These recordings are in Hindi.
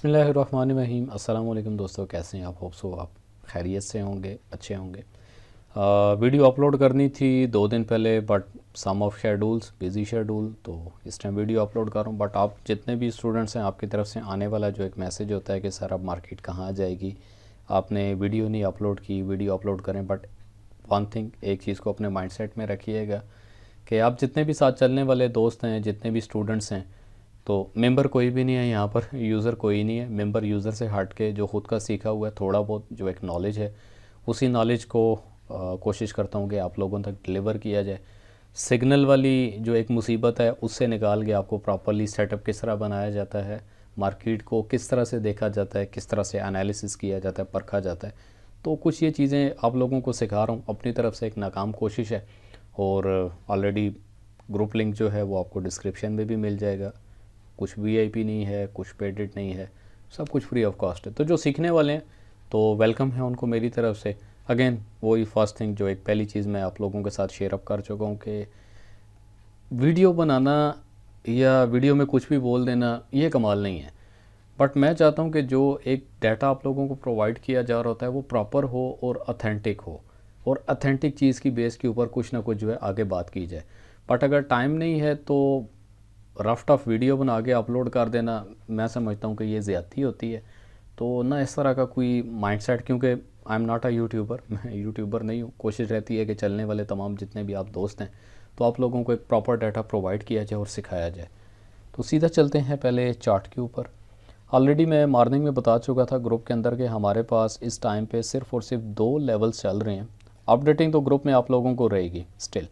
बिस्मिल्लाहिर्रहमानिर्रहीम। अस्सलाम वालेकुम दोस्तों, कैसे हैं आप? होप सो आप खैरियत से होंगे, अच्छे होंगे। वीडियो अपलोड करनी थी 2 दिन पहले, but some of schedules busy schedule, तो इस टाइम वीडियो अपलोड कर रहा हूँ। बट आप जितने भी स्टूडेंट्स हैं, आपकी तरफ से आने वाला जो एक मैसेज होता है कि सर अब मार्केट कहाँ आ जाएगी, आपने वीडियो नहीं अपलोड की, वीडियो अपलोड करें। बट वन थिंग, एक चीज़ को अपने माइंडसेट में रखिएगा कि आप जितने भी साथ चलने वाले दोस्त हैं, जितने भी स्टूडेंट्स हैं, तो मेंबर कोई भी नहीं है यहाँ पर, यूज़र कोई नहीं है। मेंबर यूज़र से हट के जो ख़ुद का सीखा हुआ है थोड़ा बहुत जो एक नॉलेज है, उसी नॉलेज को कोशिश करता हूँ कि आप लोगों तक डिलीवर किया जाए। सिग्नल वाली जो एक मुसीबत है उससे निकाल के आपको प्रॉपरली सेटअप किस तरह बनाया जाता है, मार्केट को किस तरह से देखा जाता है, किस तरह से एनालिसिस किया जाता है, परखा जाता है। तो कुछ ये चीज़ें आप लोगों को सिखा रहा हूँ, अपनी तरफ से एक नाकाम कोशिश है। और ऑलरेडी ग्रुप लिंक जो है वो आपको डिस्क्रिप्शन में भी मिल जाएगा। कुछ वीआईपी नहीं है, कुछ पेडेड नहीं है, सब कुछ फ्री ऑफ कॉस्ट है। तो जो सीखने वाले हैं तो वेलकम है उनको मेरी तरफ से। अगेन वही फर्स्ट थिंग, जो एक पहली चीज़ मैं आप लोगों के साथ शेयर अप कर चुका हूँ कि वीडियो बनाना या वीडियो में कुछ भी बोल देना ये कमाल नहीं है। बट मैं चाहता हूँ कि जो एक डाटा आप लोगों को प्रोवाइड किया जा रहा होता है वो प्रॉपर हो और ऑथेंटिक हो, और ऑथेंटिक चीज़ की बेस के ऊपर कुछ ना कुछ जो है आगे बात की जाए। बट अगर टाइम नहीं है तो रफ टफ वीडियो बना के अपलोड कर देना, मैं समझता हूँ कि ये ज़्यादती होती है। तो ना इस तरह का कोई माइंडसेट, क्योंकि I am not a YouTuber, मैं यूट्यूबर नहीं हूँ। कोशिश रहती है कि चलने वाले तमाम जितने भी आप दोस्त हैं, तो आप लोगों को एक प्रॉपर डाटा प्रोवाइड किया जाए और सिखाया जाए। तो सीधा चलते हैं पहले चार्ट के ऊपर। ऑलरेडी मैं मॉर्निंग में बता चुका था ग्रुप के अंदर कि हमारे पास इस टाइम पे सिर्फ और सिर्फ 2 लेवल्स चल रहे हैं। अपडेटिंग तो ग्रुप में आप लोगों को रहेगी स्टिल,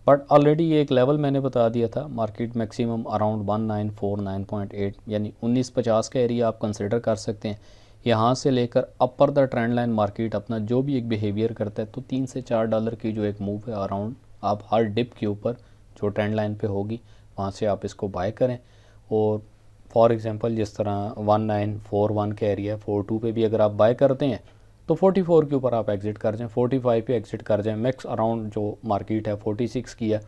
बट ऑलरेडी ये एक लेवल मैंने बता दिया था। मार्केट मैक्सिमम अराउंड 1949.8 यानी 1950 का एरिया आप कंसिडर कर सकते हैं। यहाँ से लेकर अपर द ट्रेंड लाइन मार्केट अपना जो भी एक बिहेवियर करता है, तो $3 से $4 की जो एक मूव है अराउंड, आप हर डिप के ऊपर जो ट्रेंड लाइन पे होगी वहाँ से आप इसको बाय करें। और फॉर एग्जांपल जिस तरह 1941 का एरिया 42 पे भी अगर आप बाय करते हैं तो 44 के ऊपर आप एग्ज़िट कर जाएं, 45 पे एग्ज़िट कर जाएं। मैक्स अराउंड जो मार्केट है 46 की है,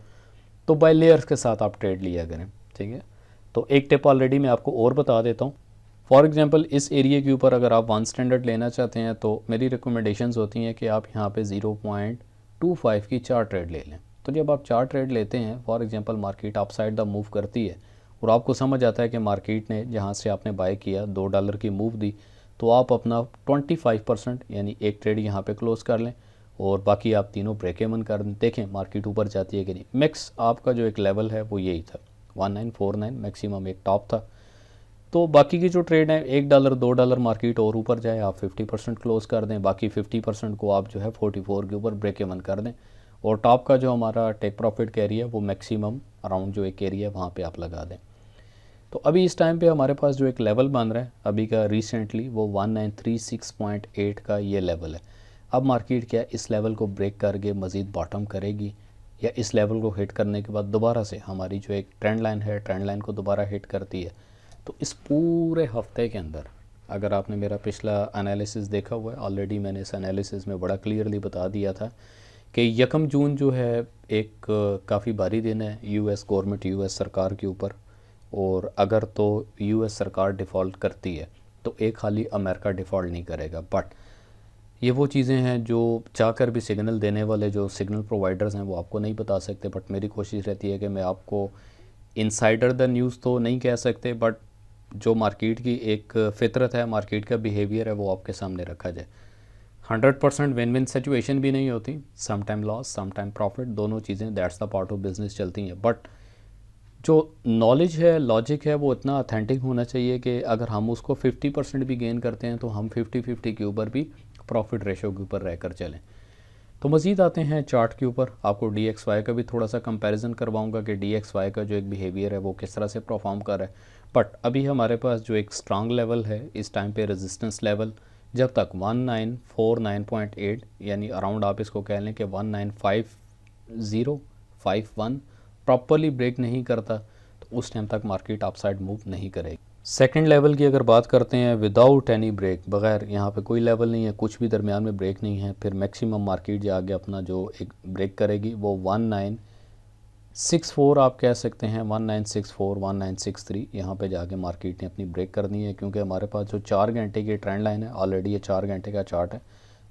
तो बाय लेयर्स के साथ आप ट्रेड लिया करें, ठीक है। तो एक टिप ऑलरेडी मैं आपको और बता देता हूँ। फॉर एग्जांपल इस एरिया के ऊपर अगर आप 1 स्टैंडर्ड लेना चाहते हैं तो मेरी रिकमेंडेशंस होती हैं कि आप यहाँ पे 0.25 की 4 ट्रेड ले लें। तो जब आप 4 ट्रेड लेते हैं, for example market upside the move करती है और आपको समझ आता है कि मार्केट ने जहाँ से आपने बाय किया $2 की मूव दी, तो आप अपना 25% यानी एक ट्रेड यहाँ पे क्लोज़ कर लें और बाकी आप तीनों ब्रेक इवन कर दें। देखें मार्केट ऊपर जाती है कि नहीं। मैक्स आपका जो एक लेवल है वो यही था, 1949 मैक्सिमम एक टॉप था। तो बाकी की जो ट्रेड है $1 $2 मार्केट और ऊपर जाए आप 50% क्लोज़ कर दें, बाकी 50% को आप जो है 44 के ऊपर ब्रेक इवन कर दें। और टॉप का जो हमारा टेक प्रॉफिट कैरी है वो मैक्सिमम अराउंड जो एक एरिया है वहाँ पे आप लगा दें। तो अभी इस टाइम पे हमारे पास जो एक लेवल बन रहा है अभी का रिसेंटली, वो 1936.8 का ये लेवल है। अब मार्केट क्या इस लेवल को ब्रेक करके मज़ीद बॉटम करेगी, या इस लेवल को हिट करने के बाद दोबारा से हमारी जो एक ट्रेंड लाइन है, ट्रेंड लाइन को दोबारा हिट करती है। तो इस पूरे हफ्ते के अंदर अगर आपने मेरा पिछला एनालिसिस देखा हुआ है, ऑलरेडी मैंने इस एनालिसिस में बड़ा क्लियरली बता दिया था कि 1 जून जो है एक काफ़ी भारी दिन है यूएस गवर्नमेंट, यूएस सरकार के ऊपर। और अगर तो यूएस सरकार डिफ़ॉल्ट करती है तो एक खाली अमेरिका डिफ़ॉल्ट नहीं करेगा। बट ये वो चीज़ें हैं जो चाहकर भी सिग्नल देने वाले जो सिग्नल प्रोवाइडर्स हैं वो आपको नहीं बता सकते। बट मेरी कोशिश रहती है कि मैं आपको इनसाइडर द न्यूज़ तो नहीं कह सकते, बट जो मार्केट की एक फितरत है, मार्केट का बिहेवियर है, वो आपके सामने रखा जाए। 100% विन विन सिचुएशन भी नहीं होती, some time loss some time profit, दोनों चीज़ें that's the part of business चलती हैं। बट जो नॉलेज है, लॉजिक है, वो इतना अथेंटिक होना चाहिए कि अगर हम उसको 50% भी गेन करते हैं तो हम 50-50 के ऊपर भी प्रॉफिट रेशो के ऊपर रहकर चलें। तो मज़ीद आते हैं चार्ट के ऊपर, आपको DXY का भी थोड़ा सा कंपैरिजन करवाऊंगा कि DXY का जो एक बिहेवियर है वो किस तरह से परफॉर्म कर रहा है। बट अभी हमारे पास जो एक स्ट्रांग लेवल है इस टाइम पे, रेजिस्टेंस लेवल, जब तक 1949.8 यानी अराउंड आप इसको कह लें कि 195051 प्रॉपरली ब्रेक नहीं करता, तो उस टाइम तक मार्केट अपसाइड मूव नहीं करेगी। सेकंड लेवल की अगर बात करते हैं, विदाउट एनी ब्रेक, बगैर यहाँ पे कोई लेवल नहीं है, कुछ भी दरमियान में ब्रेक नहीं है, फिर मैक्सिमम मार्केट जो आगे अपना जो एक ब्रेक करेगी वो 1964 आप कह सकते हैं, 1964 1963 यहाँ पे जाके मार्केट ने अपनी ब्रेक करनी है, क्योंकि हमारे पास जो 4 घंटे की ट्रेंड लाइन है, ऑलरेडी ये 4 घंटे का चार्ट है,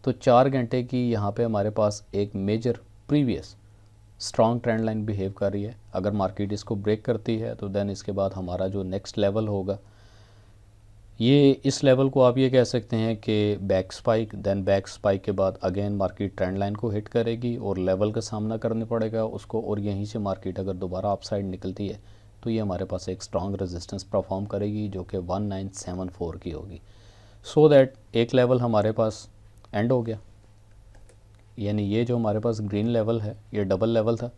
तो 4 घंटे की यहाँ पे हमारे पास एक major previous strong trend line behave कर रही है। अगर मार्केट इसको ब्रेक करती है तो देन इसके बाद हमारा जो नेक्स्ट लेवल होगा, ये इस लेवल को आप ये कह सकते हैं कि back spike, then back spike के बाद अगेन मार्केट ट्रेंड लाइन को हिट करेगी और लेवल का सामना करना पड़ेगा उसको, और यहीं से मार्केट अगर दोबारा अपसाइड निकलती है तो ये हमारे पास एक स्ट्रॉन्ग रेजिस्टेंस परफॉर्म करेगी जो कि 1974 की होगी। सो दैट एक लेवल हमारे पास एंड हो गया, यानी ये जो हमारे पास ग्रीन लेवल है ये डबल लेवल था,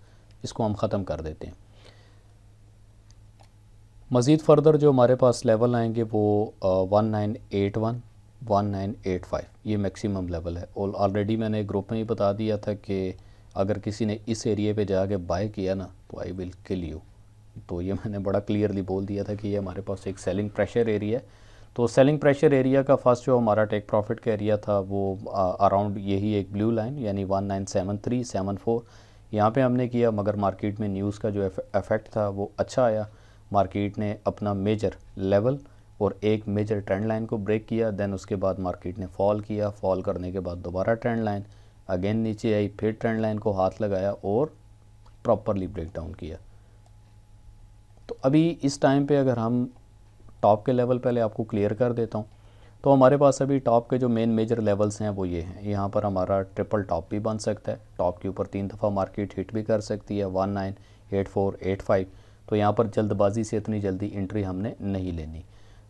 इसको हम ख़त्म कर देते हैं। मज़ीद फर्दर जो हमारे पास लेवल आएंगे वो 1981 1985 ये मैक्सिमम लेवल है, और ऑलरेडी मैंने ग्रुप में ही बता दिया था कि अगर किसी ने इस एरिया पे जाके बाय किया ना तो आई विल किल यू, तो ये मैंने बड़ा क्लियरली बोल दिया था कि ये हमारे पास एक सेलिंग प्रेशर एरिया है। तो सेलिंग प्रेशर एरिया का फर्स्ट जो हमारा टेक प्रॉफिट का एरिया था वो अराउंड यही एक ब्लू लाइन यानी 1973-74 यहाँ पे हमने किया, मगर मार्केट में न्यूज़ का जो इफेक्ट था वो अच्छा आया, मार्केट ने अपना मेजर लेवल और एक मेजर ट्रेंड लाइन को ब्रेक किया, देन उसके बाद मार्केट ने फॉल किया, फॉल करने के बाद दोबारा ट्रेंड लाइन अगेन नीचे आई, फिर ट्रेंड लाइन को हाथ लगाया और प्रॉपरली ब्रेक डाउन किया। तो अभी इस टाइम पे अगर हम टॉप के लेवल पहले आपको क्लियर कर देता हूँ, तो हमारे पास अभी टॉप के जो मेन मेजर लेवल्स हैं वो ये हैं। यहाँ पर हमारा ट्रिपल टॉप भी बन सकता है, टॉप के ऊपर 3 दफ़ा मार्केट हिट भी कर सकती है 198485, तो यहाँ पर जल्दबाजी से इतनी जल्दी एंट्री हमने नहीं लेनी।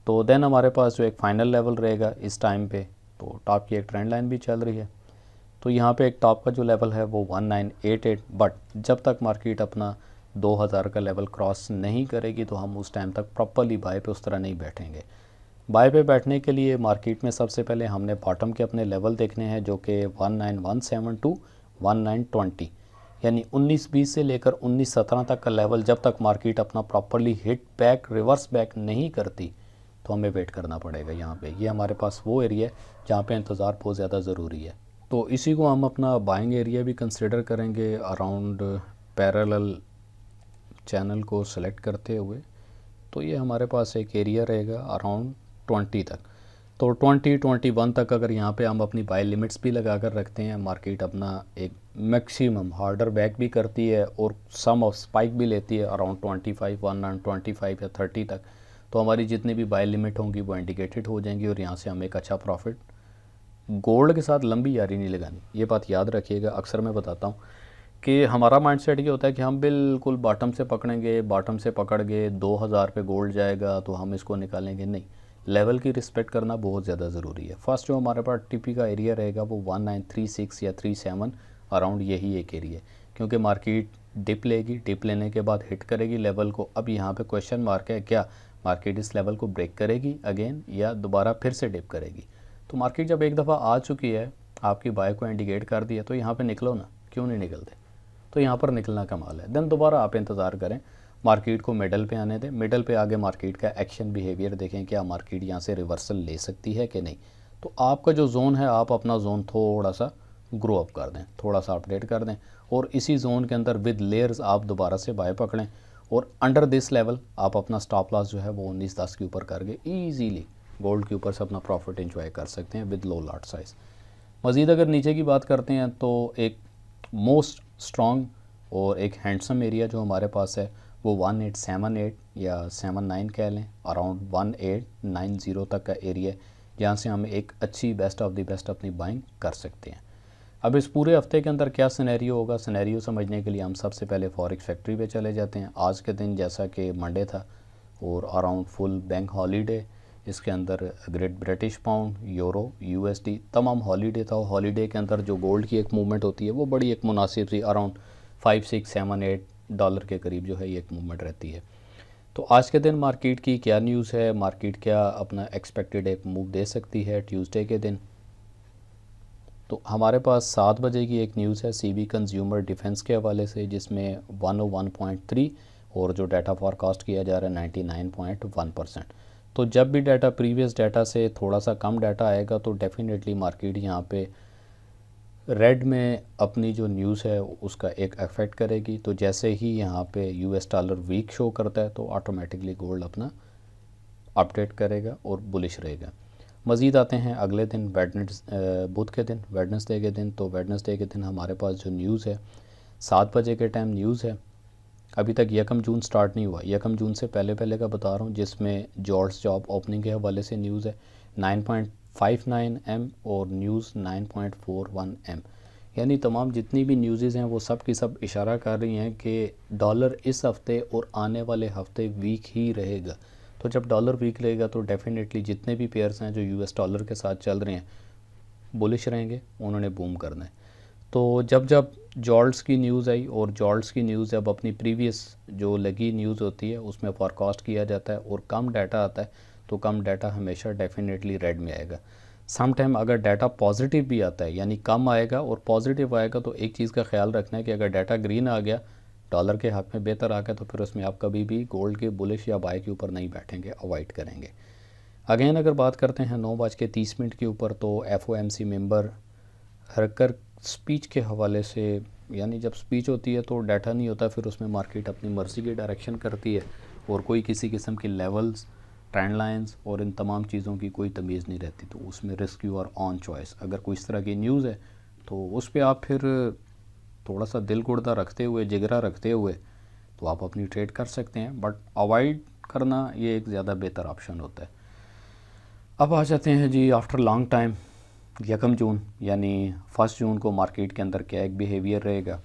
तो देन हमारे पास जो एक फ़ाइनल लेवल रहेगा इस टाइम पे, तो टॉप की एक ट्रेंड लाइन भी चल रही है, तो यहाँ पे एक टॉप का जो लेवल है वो 1988, बट जब तक मार्केट अपना 2000 का लेवल क्रॉस नहीं करेगी तो हम उस टाइम तक प्रॉपरली बाय पे उस तरह नहीं बैठेंगे। बाय पे बैठने के लिए मार्केट में सबसे पहले हमने बॉटम के अपने लेवल देखने हैं जो कि 19172 1920 यानी 1920 से लेकर 1917 तक का लेवल, जब तक मार्केट अपना properly hit back reverse back नहीं करती तो हमें वेट करना पड़ेगा। यहाँ पे ये हमारे पास वो एरिया है जहाँ पे इंतज़ार बहुत ज़्यादा ज़रूरी है। तो इसी को हम अपना बाइंग एरिया भी कंसिडर करेंगे अराउंड पैरेलल चैनल को सेलेक्ट करते हुए, तो ये हमारे पास एक एरिया रहेगा अराउंड 20 तक, तो 20-21 तक अगर यहाँ पे हम अपनी बाय लिमिट्स भी लगा कर रखते हैं, मार्केट अपना एक मैक्सिमम हार्डर बैक भी करती है और सम ऑफ स्पाइक भी लेती है अराउंड 25 या 30 तक, तो हमारी जितनी भी बाय लिमिट होंगी वो इंडिकेटेड हो जाएंगी और यहाँ से हमें एक अच्छा प्रॉफिट। गोल्ड के साथ लंबी यारी नहीं लगानी, ये बात याद रखिएगा। अक्सर मैं बताता हूँ कि हमारा माइंडसेट ये होता है कि हम बिल्कुल बॉटम से पकड़ेंगे, बॉटम से पकड़ के 2000 पे गोल्ड जाएगा तो हम इसको निकालेंगे, नहीं, लेवल की रिस्पेक्ट करना बहुत ज़्यादा ज़रूरी है। फर्स्ट जो हमारे पास टीपी का एरिया रहेगा वो 1936 या 37 अराउंड यही एक एरिया, क्योंकि मार्केट डिप लेगी, डिप लेने के बाद हिट करेगी लेवल को। अब यहाँ पे क्वेश्चन मार्क है, क्या मार्केट इस लेवल को ब्रेक करेगी अगेन या दोबारा फिर से डिप करेगी। तो मार्केट जब एक दफ़ा आ चुकी है, आपकी बाय को इंडिकेट कर दिया, तो यहाँ पर निकलो ना, क्यों नहीं निकलते, तो यहाँ पर निकलना कमाल है। देन दोबारा आप इंतज़ार करें, मार्केट को मिडल पे आने दें, मिडल पे आगे मार्केट का एक्शन बिहेवियर देखें, क्या मार्केट यहाँ से रिवर्सल ले सकती है कि नहीं। तो आपका जो जोन है आप अपना जोन थोड़ा सा ग्रो अप कर दें, थोड़ा सा अपडेट कर दें, और इसी जोन के अंदर विद लेयर्स आप दोबारा से बाय पकड़ें, और अंडर दिस लेवल आप अपना स्टॉप लॉस जो है वो 1910 के ऊपर करके ईजीली गोल्ड के ऊपर से अपना प्रॉफिट एंजॉय कर सकते हैं विद लो लॉट साइज़। मज़ीद अगर नीचे की बात करते हैं तो एक मोस्ट स्ट्रॉन्ग और एक हैंडसम एरिया जो हमारे पास है वो 1878 या 79 कह लें, अराउंड 1890 तक का एरिया, जहाँ से हम एक अच्छी बेस्ट ऑफ द बेस्ट अपनी बाइंग कर सकते हैं। अब इस पूरे हफ्ते के अंदर क्या सिनेरियो होगा, सिनेरियो समझने के लिए हम सबसे पहले फॉरेक्स फैक्ट्री पे चले जाते हैं। आज के दिन जैसा कि मंडे था और अराउंड फुल बैंक हॉलीडे, इसके अंदर great British pound, euro, USD तमाम हॉलीडे था। हॉलीडे के अंदर जो गोल्ड की एक मूवमेंट होती है वो बड़ी एक मुनासिब सी अराउंड 5, 6, 7, 8 डॉलर के करीब जो है ये एक मूवमेंट रहती है। तो आज के दिन मार्केट की क्या न्यूज़ है, मार्केट क्या अपना एक्सपेक्टेड एक मूव दे सकती है ट्यूसडे के दिन। तो हमारे पास 7 बजे की एक न्यूज़ है सीबी कंज्यूमर डिफेंस के हवाले से, जिसमें 101.3 और जो डाटा फॉरकास्ट किया जा रहा है 99.1%। तो जब भी डाटा प्रीवियस डाटा से थोड़ा सा कम डाटा आएगा तो डेफिनेटली मार्केट यहाँ पे रेड में अपनी जो न्यूज़ है उसका एक इफेक्ट करेगी। तो जैसे ही यहाँ पे यूएस डॉलर वीक शो करता है तो ऑटोमेटिकली गोल्ड अपना अपडेट करेगा और बुलिश रहेगा। मज़ीद आते हैं अगले दिन बुध के दिन, वेडनेसडे के दिन। तो वेडनेसडे के दिन हमारे पास जो न्यूज़ है 7 बजे के टाइम न्यूज़ है। अभी तक 1 जून स्टार्ट नहीं हुआ, 1 जून से पहले का बता रहा हूँ, जिसमें जॉर्ज जॉब ओपनिंग के हवाले से न्यूज़ है 9.59 एम और न्यूज़ 9.41 एम। यानी तमाम जितनी भी न्यूज़ हैं वो सब की सब इशारा कर रही हैं कि डॉलर इस हफ़्ते और आने वाले हफ़्ते वीक ही रहेगा। तो जब डॉलर वीक रहेगा तो डेफिनेटली जितने भी पेयर्स हैं जो यूएस डॉलर के साथ चल रहे हैं बुलिश रहेंगे, उन्होंने बूम करना है। तो जब जब जॉल्ट्स की न्यूज़ आई और जॉल्ट्स की न्यूज़ जब अपनी प्रीवियस जो लगी न्यूज़ होती है उसमें फॉरकास्ट किया जाता है और कम डाटा आता है तो कम डाटा हमेशा डेफिनेटली रेड में आएगा। सम टाइम अगर डाटा पॉजिटिव भी आता है यानी कम आएगा और पॉजिटिव आएगा तो एक चीज़ का ख्याल रखना है कि अगर डाटा ग्रीन आ गया, डॉलर के हक़ में बेहतर आ गया, तो फिर उसमें आप कभी भी गोल्ड के बुलिश या बाय के ऊपर नहीं बैठेंगे, अवॉइड करेंगे। अगेन अगर बात करते हैं 9:30 के ऊपर तो FOMC मेंबर हरकर स्पीच के हवाले से, यानी जब स्पीच होती है तो डाटा नहीं होता, फिर उसमें मार्केट अपनी मर्ज़ी की डायरेक्शन करती है और कोई किसी किस्म की लेवल्स, ट्रेंड लाइंस और इन तमाम चीज़ों की कोई तमीज़ नहीं रहती। तो उसमें risk your own choice. अगर कोई इस तरह की न्यूज़ है तो उस पर आप फिर थोड़ा सा दिल गुर्दा रखते हुए, जिगरा रखते हुए तो आप अपनी ट्रेड कर सकते हैं, बट अवॉइड करना ये एक ज़्यादा बेहतर ऑप्शन होता है। अब आ जाते हैं जी आफ्टर लॉन्ग टाइम 1 जून, यानी 1 जून को मार्केट के अंदर क्या एक बिहेवियर रहेगा।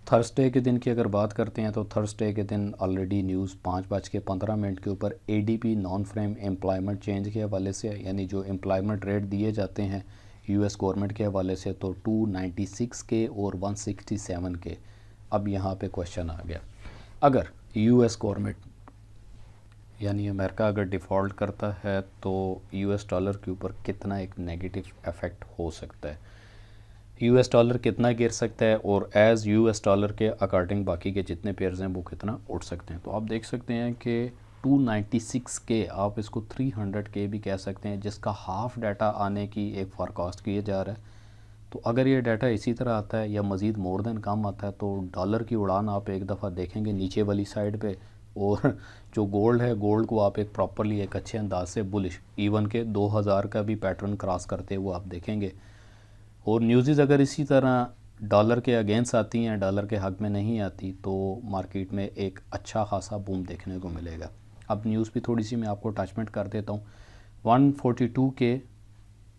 थर्सडे के दिन की अगर बात करते हैं तो थर्सडे के दिन ऑलरेडी न्यूज़ 5:15 के ऊपर ADP non frame employment change के हवाले से, यानी जो एम्प्लॉयमेंट रेट दिए जाते हैं यूएस गवर्नमेंट के हवाले से, तो 296 के और 167 के। अब यहाँ पे क्वेश्चन आ गया, अगर यूएस गवर्नमेंट यानी अमेरिका अगर डिफ़ॉल्ट करता है तो यूएस डॉलर के ऊपर कितना एक नेगेटिव इफ़ेक्ट हो सकता है, यूएस डॉलर कितना गिर सकता है और एज़ यूएस डॉलर के अकॉर्डिंग बाकी के जितने पेयर्स हैं वो कितना उठ सकते हैं। तो आप देख सकते हैं कि 296 के, आप इसको 300 के भी कह सकते हैं, जिसका हाफ़ डाटा आने की एक फॉरकास्ट किया जा रहा है। तो अगर ये डाटा इसी तरह आता है या मज़ीद मोर देन कम आता है तो डॉलर की उड़ान आप एक दफ़ा देखेंगे नीचे वाली साइड पे, और जो गोल्ड है, गोल्ड को आप एक प्रॉपरली एक अच्छे अंदाज से बुलिश इवन के 2000 का भी पैटर्न क्रॉस करते हुए आप देखेंगे। और न्यूज़ अगर इसी तरह डॉलर के अगेंस्ट आती हैं, डॉलर के हक़ में नहीं आती, तो मार्केट में एक अच्छा खासा बूम देखने को मिलेगा। अब न्यूज़ भी थोड़ी सी मैं आपको अटैचमेंट कर देता हूँ। 142 के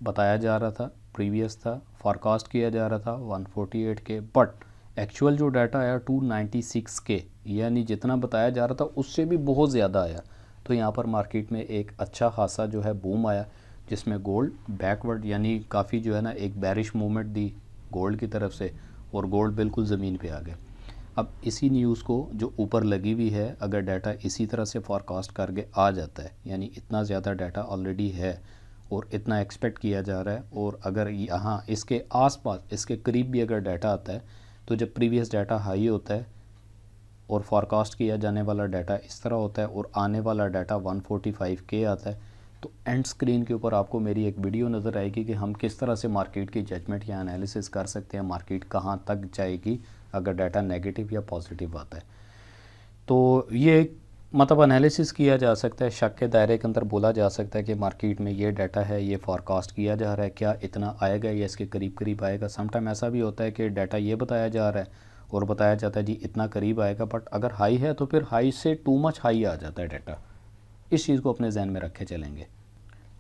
बताया जा रहा था, प्रीवियस था, फॉरकास्ट किया जा रहा था 148 के, बट एक्चुअल जो डाटा आया 296 के, यानी जितना बताया जा रहा था उससे भी बहुत ज़्यादा आया। तो यहाँ पर मार्केट में एक अच्छा खासा जो है बूम आया, जिसमें गोल्ड बैकवर्ड यानी काफ़ी जो है ना एक बैरिश मूवमेंट दी गोल्ड की तरफ से और गोल्ड बिल्कुल ज़मीन पे आ गया। अब इसी न्यूज़ को जो ऊपर लगी हुई है, अगर डाटा इसी तरह से फॉरकास्ट करके आ जाता है, यानी इतना ज़्यादा डाटा ऑलरेडी है और इतना एक्सपेक्ट किया जा रहा है, और अगर यहाँ इसके आसपास इसके करीब भी अगर डाटा आता है, तो जब प्रीवियस डाटा हाई होता है और फॉरकास्ट किया जाने वाला डाटा इस तरह होता है और आने वाला डाटा 145 के आता है, तो एंड स्क्रीन के ऊपर आपको मेरी एक वीडियो नज़र आएगी कि हम किस तरह से मार्केट की जजमेंट या एनालिसिस कर सकते हैं, मार्केट कहाँ तक जाएगी अगर डाटा नेगेटिव या पॉजिटिव आता है। तो ये मतलब एनालिसिस किया जा सकता है, शक के दायरे के अंदर बोला जा सकता है कि मार्केट में ये डाटा है, ये फॉरकास्ट किया जा रहा है, क्या इतना आएगा या इसके करीब करीब आएगा। समटाइम ऐसा भी होता है कि डाटा ये बताया जा रहा है और बताया जाता है जी इतना करीब आएगा, बट अगर हाई है तो फिर हाई से टू मच हाई आ जाता है डाटा। इस चीज़ को अपने जहन में रखे चलेंगे।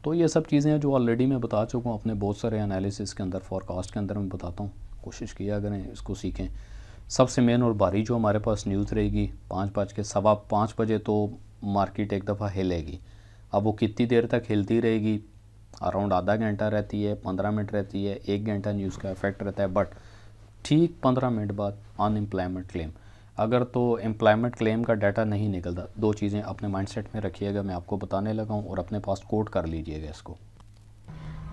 तो ये सब चीज़ें हैं जो ऑलरेडी मैं बता चुका हूँ अपने बहुत सारे एनालिसिस के अंदर, फॉरकास्ट के अंदर मैं बताता हूँ, कोशिश किया करें इसको सीखें। सबसे मेन और भारी जो हमारे पास न्यूज़ रहेगी 5:15 बजे तो मार्केट एक दफ़ा हिलेगी। अब वो कितनी देर तक हिलती रहेगी, अराउंड आधा घंटा रहती है, 15 मिनट रहती है, 1 घंटा न्यूज़ का इफेक्ट रहता है, बट ठीक 15 मिनट बाद अनएम्प्लॉयमेंट क्लेम, अगर तो एम्प्लॉयमेंट क्लेम का डाटा नहीं निकलता, दो चीज़ें अपने माइंडसेट में रखिएगा, मैं आपको बताने लगा हूँ और अपने पास कोट कर लीजिएगा इसको।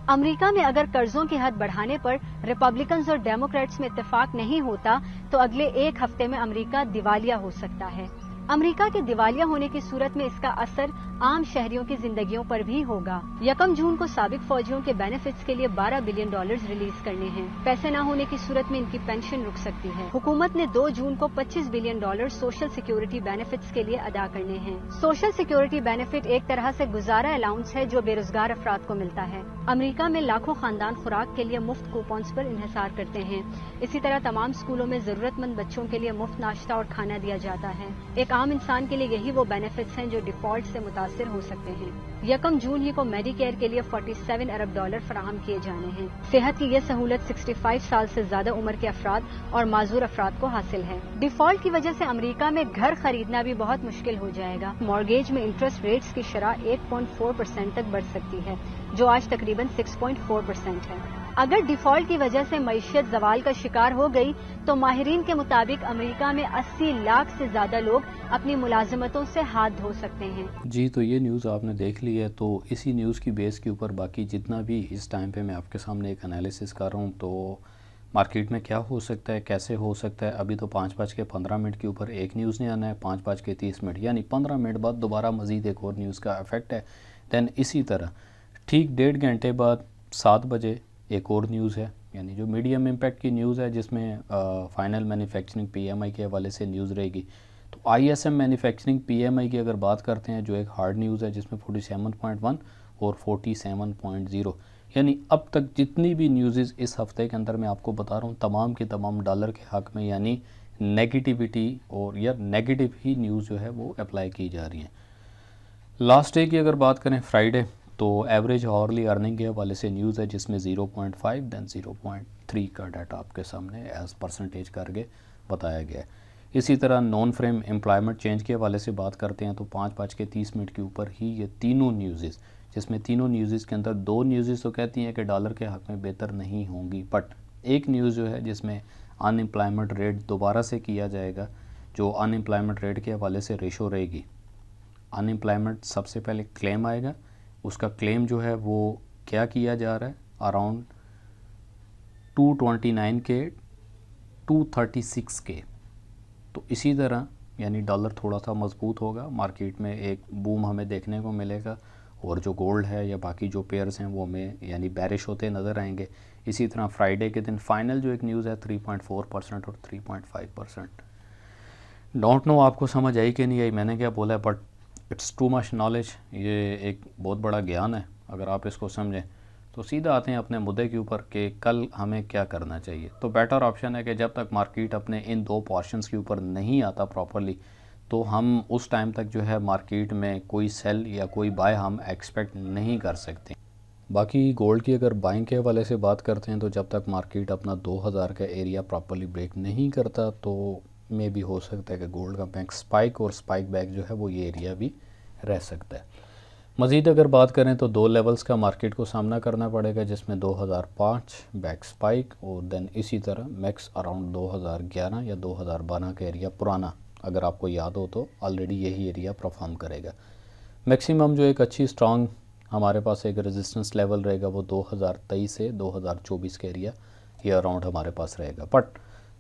अमेरिका में अगर कर्जों की हद बढ़ाने पर रिपब्लिकन्स और डेमोक्रेट्स में इत्तेफाक नहीं होता तो अगले एक हफ्ते में अमेरिका दिवालिया हो सकता है। अमेरिका के दिवालिया होने की सूरत में इसका असर आम शहरियों की जिंदगियों पर भी होगा। 1 जून को साबिक फौजियों के बेनिफिट्स के लिए $12 बिलियन रिलीज करने हैं। पैसे न होने की सूरत में इनकी पेंशन रुक सकती है। हुकूमत ने 2 जून को $25 बिलियन सोशल सिक्योरिटी बेनिफिट्स के लिए अदा करने हैं। सोशल सिक्योरिटी बेनिफिट एक तरह से गुजारा अलाउंस है जो बेरोजगार अफराद को मिलता है। अमेरिका में लाखों खानदान खुराक के लिए मुफ्त कूपन्स पर इन्हिसार करते हैं। इसी तरह तमाम स्कूलों में जरूरतमंद बच्चों के लिए मुफ्त नाश्ता और खाना दिया जाता है। एक आम इंसान के लिए यही वो बेनिफिट्स हैं जो डिफॉल्ट से मुतासिर हो सकते हैं। 1 जून ही को मेडिकेयर के लिए $47 अरब फराहम किए जाने हैं। सेहत की यह सहूलत 65 साल से ज्यादा उम्र के अफराद और माजूर अफराद को हासिल है। डिफॉल्ट की वजह से अमेरिका में घर खरीदना भी बहुत मुश्किल हो जाएगा। मॉर्गेज में इंटरेस्ट रेट्स की शरह 8.4% तक बढ़ सकती है, जो आज तकरीबन 6.4% है। अगर डिफॉल्ट की वजह से मईशत जवाल का शिकार हो गई तो माहिरीन के मुताबिक अमेरिका में 80 लाख से ज्यादा लोग अपनी मुलाजमतों से हाथ धो सकते हैं। जी, तो ये न्यूज़ आपने देख ली है। तो इसी न्यूज़ की बेस के ऊपर बाकी जितना भी इस टाइम पे मैं आपके सामने एक एनालिसिस कर रहा हूँ, तो मार्केट में क्या हो सकता है, कैसे हो सकता है। अभी तो 5:15 के ऊपर एक न्यूज़ ने आना है, 5:30 यानी 15 मिनट बाद दोबारा मज़ीद एक और न्यूज़ का इफेक्ट है। दैन इसी तरह ठीक 1.5 घंटे बाद 7 बजे एक और न्यूज़ है, यानी जो मीडियम इम्पैक्ट की न्यूज़ है, जिसमें फाइनल मैन्युफैक्चरिंग पीएमआई के हवाले से न्यूज़ रहेगी। तो आईएसएम मैन्युफैक्चरिंग पीएमआई की अगर बात करते हैं, जो एक हार्ड न्यूज़ है, जिसमें 47.1 और 47.0, यानी अब तक जितनी भी न्यूज़ इस हफ्ते के अंदर मैं आपको बता रहा हूँ, तमाम के तमाम डॉलर के हक़ में, यानी नेगेटिविटी और या नेगेटिव ही न्यूज़ जो है वो अप्लाई की जा रही हैं। लास्ट डे की अगर बात करें फ्राइडे, तो एवरेज हॉरली अर्निंग के हवाले से न्यूज़ है, जिसमें 0.5 दैन 0.3 का डाटा आपके सामने एज परसेंटेज करके बताया गया है। इसी तरह नॉन फ्रेम एम्प्लॉयमेंट चेंज के हवाले से बात करते हैं तो 5:30 के ऊपर ही ये तीनों न्यूज़, जिसमें तीनों न्यूज़ के अंदर 2 न्यूज़ तो कहती हैं कि डॉलर के हक़ में बेहतर नहीं होंगी, बट एक न्यूज़ जो है जिसमें अनएम्प्लॉयमेंट रेट दोबारा से किया जाएगा, जो अनएम्प्लॉयमेंट रेट के हवाले से रेशो रहेगी। अनएम्प्लॉयमेंट सबसे पहले क्लेम आएगा, उसका क्लेम जो है वो क्या किया जा रहा है, अराउंड 229 के 236 के। तो इसी तरह यानी डॉलर थोड़ा सा मजबूत होगा, मार्केट में एक बूम हमें देखने को मिलेगा, और जो गोल्ड है या बाकी जो पेयर्स हैं वो हमें यानी बैरिश होते नज़र आएंगे। इसी तरह फ्राइडे के दिन फाइनल जो एक न्यूज़ है 3.4% और 3.5%। डोंट नो आपको समझ आई कि नहीं आई, मैंने क्या बोला है, but it's too much knowledge. ये एक बहुत बड़ा ज्ञान है, अगर आप इसको समझें तो सीधा आते हैं अपने मुद्दे के ऊपर कि कल हमें क्या करना चाहिए। तो बेटर ऑप्शन है कि जब तक मार्केट अपने इन 2 पोर्शंस के ऊपर नहीं आता प्रॉपरली, तो हम उस टाइम तक जो है मार्केट में कोई सेल या कोई बाय हम एक्सपेक्ट नहीं कर सकते। बाकी गोल्ड की अगर बाइंग के हवाले से बात करते हैं, तो जब तक मार्केट अपना 2000 का एरिया प्रॉपरली ब्रेक नहीं करता, तो में भी हो सकता है कि गोल्ड का बैंक स्पाइक और स्पाइक बैक जो है वो ये एरिया भी रह सकता है। मज़ीद अगर बात करें तो 2 लेवल्स का मार्केट को सामना करना पड़ेगा, जिसमें 2005 बैक स्पाइक और देन इसी तरह मैक्स अराउंड 2011 या 2012 का एरिया पुराना, अगर आपको याद हो तो ऑलरेडी यही एरिया परफॉर्म करेगा। मैक्सिमम जो एक अच्छी स्ट्रॉन्ग हमारे पास एक रेजिस्टेंस लेवल रहेगा वो 2023 से 2024 का एरिया ये अराउंड हमारे पास रहेगा। बट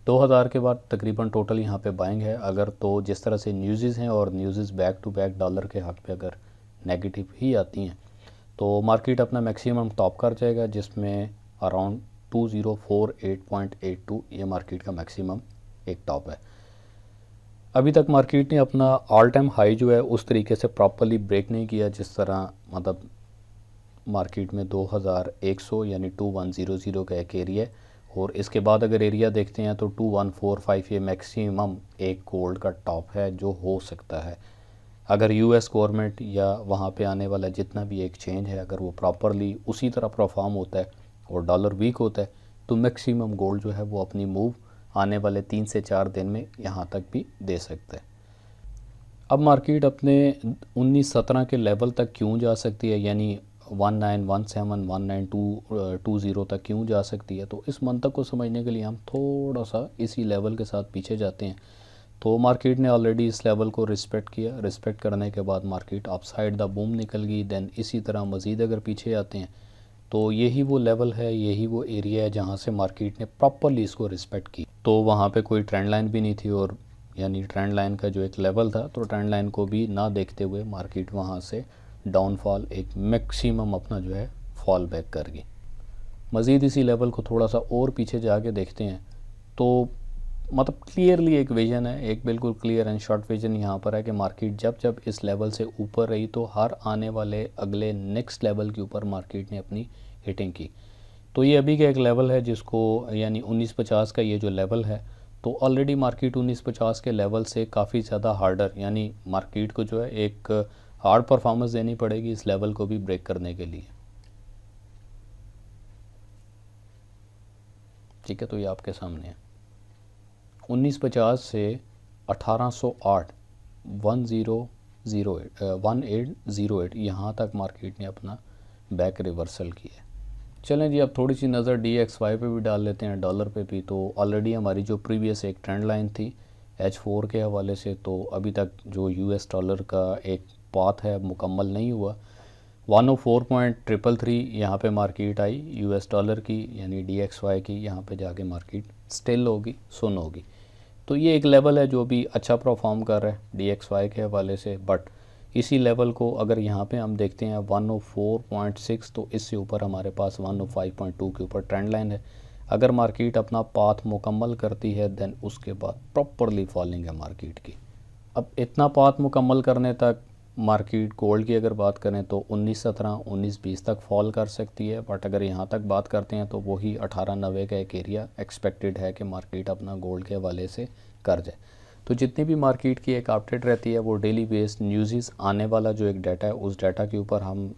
2000 के बाद तकरीबन टोटल यहाँ पे बाइंग है। अगर तो जिस तरह से न्यूज़ हैं और news back to back dollar के हक़ पे अगर नेगेटिव ही आती हैं, तो मार्केट अपना मैक्सिमम टॉप कर जाएगा, जिसमें अराउंड 2048.82 ये मार्केट का मैक्सिमम एक टॉप है। अभी तक मार्केट ने अपना ऑल टाइम हाई जो है उस तरीके से प्रॉपरली ब्रेक नहीं किया, जिस तरह मतलब मार्केट में 2100 यानी 2100 का एक एरिया है, और इसके बाद अगर एरिया देखते हैं तो 2145 ये मैक्सिमम एक गोल्ड का टॉप है जो हो सकता है। अगर यूएस गवर्नमेंट या वहाँ पे आने वाला जितना भी एक्सचेंज है अगर वो प्रॉपरली उसी तरह परफॉर्म होता है और डॉलर वीक होता है, तो मैक्सिमम गोल्ड जो है वो अपनी मूव आने वाले 3 से 4 दिन में यहाँ तक भी दे सकता है। अब मार्केट अपने 1917 के लेवल तक क्यों जा सकती है, यानी 1917 19220 तक क्यों जा सकती है, तो इस मंतक को समझने के लिए हम थोड़ा सा इसी लेवल के साथ पीछे जाते हैं। तो मार्केट ने ऑलरेडी इस लेवल को रिस्पेक्ट किया, रिस्पेक्ट करने के बाद मार्केट अपसाइड द बूम निकल गई। देन इसी तरह मज़ीद अगर पीछे आते हैं तो यही वो लेवल है, यही वो एरिया है जहाँ से मार्केट ने प्रॉपरली इसको रिस्पेक्ट की। तो वहाँ पे कोई ट्रेंड लाइन भी नहीं थी और यानी ट्रेंड लाइन का जो एक लेवल था, तो ट्रेंड लाइन को भी ना देखते हुए मार्केट वहाँ से डाउनफॉल एक मैक्सिमम अपना जो है फॉल बैक कर गई। मज़ीद इसी लेवल को थोड़ा सा और पीछे जाके देखते हैं तो मतलब क्लियरली एक विजन है, एक बिल्कुल क्लियर एंड शॉर्ट विजन यहाँ पर है कि मार्केट जब जब इस लेवल से ऊपर रही तो हर आने वाले अगले नेक्स्ट लेवल के ऊपर मार्केट ने अपनी हिटिंग की। तो ये अभी का एक लेवल है जिसको यानी 1950 का ये जो लेवल है, तो ऑलरेडी मार्केट 1950 के लेवल से काफ़ी ज़्यादा हार्डर, यानी मार्केट को जो है एक हार्ड परफॉर्मेंस देनी पड़ेगी इस लेवल को भी ब्रेक करने के लिए। ठीक है, तो ये आपके सामने है 1950 से 1808 1808 यहाँ तक मार्केट ने अपना बैक रिवर्सल किया है। चलें जी, अब थोड़ी सी नज़र DXY पे भी डाल लेते हैं, डॉलर पे भी। तो ऑलरेडी हमारी जो प्रीवियस एक ट्रेंड लाइन थी H4 के हवाले से, तो अभी तक जो US डॉलर का एक पाथ है मुकम्मल नहीं हुआ। 104.333 यहाँ पे मार्केट आई US डॉलर की, यानी DXY की, यहाँ पे जाके मार्केट स्टिल होगी, सुन होगी। तो ये एक लेवल है जो भी अच्छा परफॉर्म कर रहा है DXY के हवाले से। बट इसी लेवल को अगर यहाँ पे हम देखते हैं 104.6, तो इससे ऊपर हमारे पास 105.2 के ऊपर ट्रेंड लाइन है। अगर मार्केट अपना पाथ मुकम्मल करती है देन उसके बाद प्रॉपरली फॉलिंग है मार्केट की। अब इतना पाथ मुकम्मल करने तक मार्केट गोल्ड की अगर बात करें तो 1917 1920 तक फॉल कर सकती है। बट अगर यहाँ तक बात करते हैं तो वही 1890 का एक एरिया एक्सपेक्टेड है कि मार्केट अपना गोल्ड के हवाले से कर जाए। तो जितनी भी मार्केट की एक अपडेट रहती है वो डेली बेस्ड न्यूज़, आने वाला जो एक डाटा है उस डाटा के ऊपर हम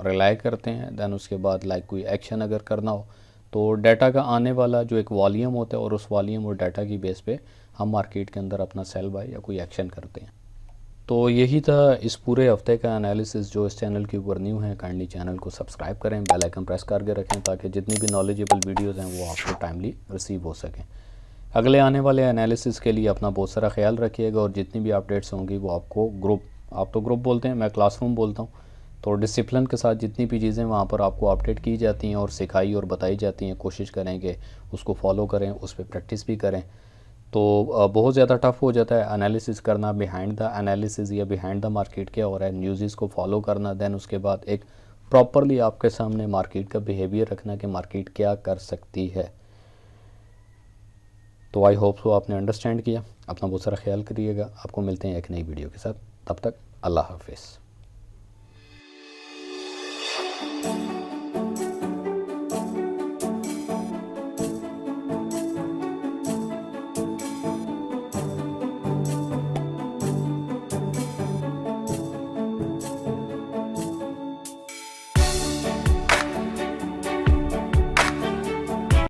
रिलाई करते हैं। दैन उसके बाद लाइक कोई एक्शन अगर करना हो तो डाटा का आने वाला जो एक वॉल्यूम होता है और उस वॉल्यूम और डाटा की बेस पे हम मार्केट के अंदर अपना सेल बाय या कोई एक्शन करते हैं। तो यही था इस पूरे हफ्ते का एनालिसिस। जो इस चैनल के ऊपर न्यू है काइंडली चैनल को सब्सक्राइब करें, बेल आइकन प्रेस करके रखें ताकि जितनी भी नॉलेजेबल वीडियोज़ हैं वो आपको टाइमली रिसीव हो सकें। अगले आने वाले एनालिसिस के लिए अपना बहुत सारा ख्याल रखिएगा और जितनी भी अपडेट्स होंगी वो आपको ग्रुप, आप तो ग्रुप बोलते हैं, मैं क्लासरूम बोलता हूँ, तो डिसिप्लिन के साथ जितनी भी चीज़ें वहाँ पर आपको अपडेट की जाती हैं और सिखाई और बताई जाती हैं, कोशिश करें कि उसको फॉलो करें, उस पर प्रैक्टिस भी करें। तो बहुत ज़्यादा टफ हो जाता है एनालिसिस करना, बिहाइंड द एनालिसिस या बिहाइंड द मार्केट क्या हो रहा है, न्यूज़ को फॉलो करना, देन उसके बाद एक प्रॉपरली आपके सामने मार्केट का बिहेवियर रखना कि मार्केट क्या कर सकती है। तो आई होप सो आपने अंडरस्टैंड किया। अपना बहुत सारा ख्याल करिएगा। आपको मिलते हैं एक नई वीडियो के साथ, तब तक अल्लाह हाफिज़।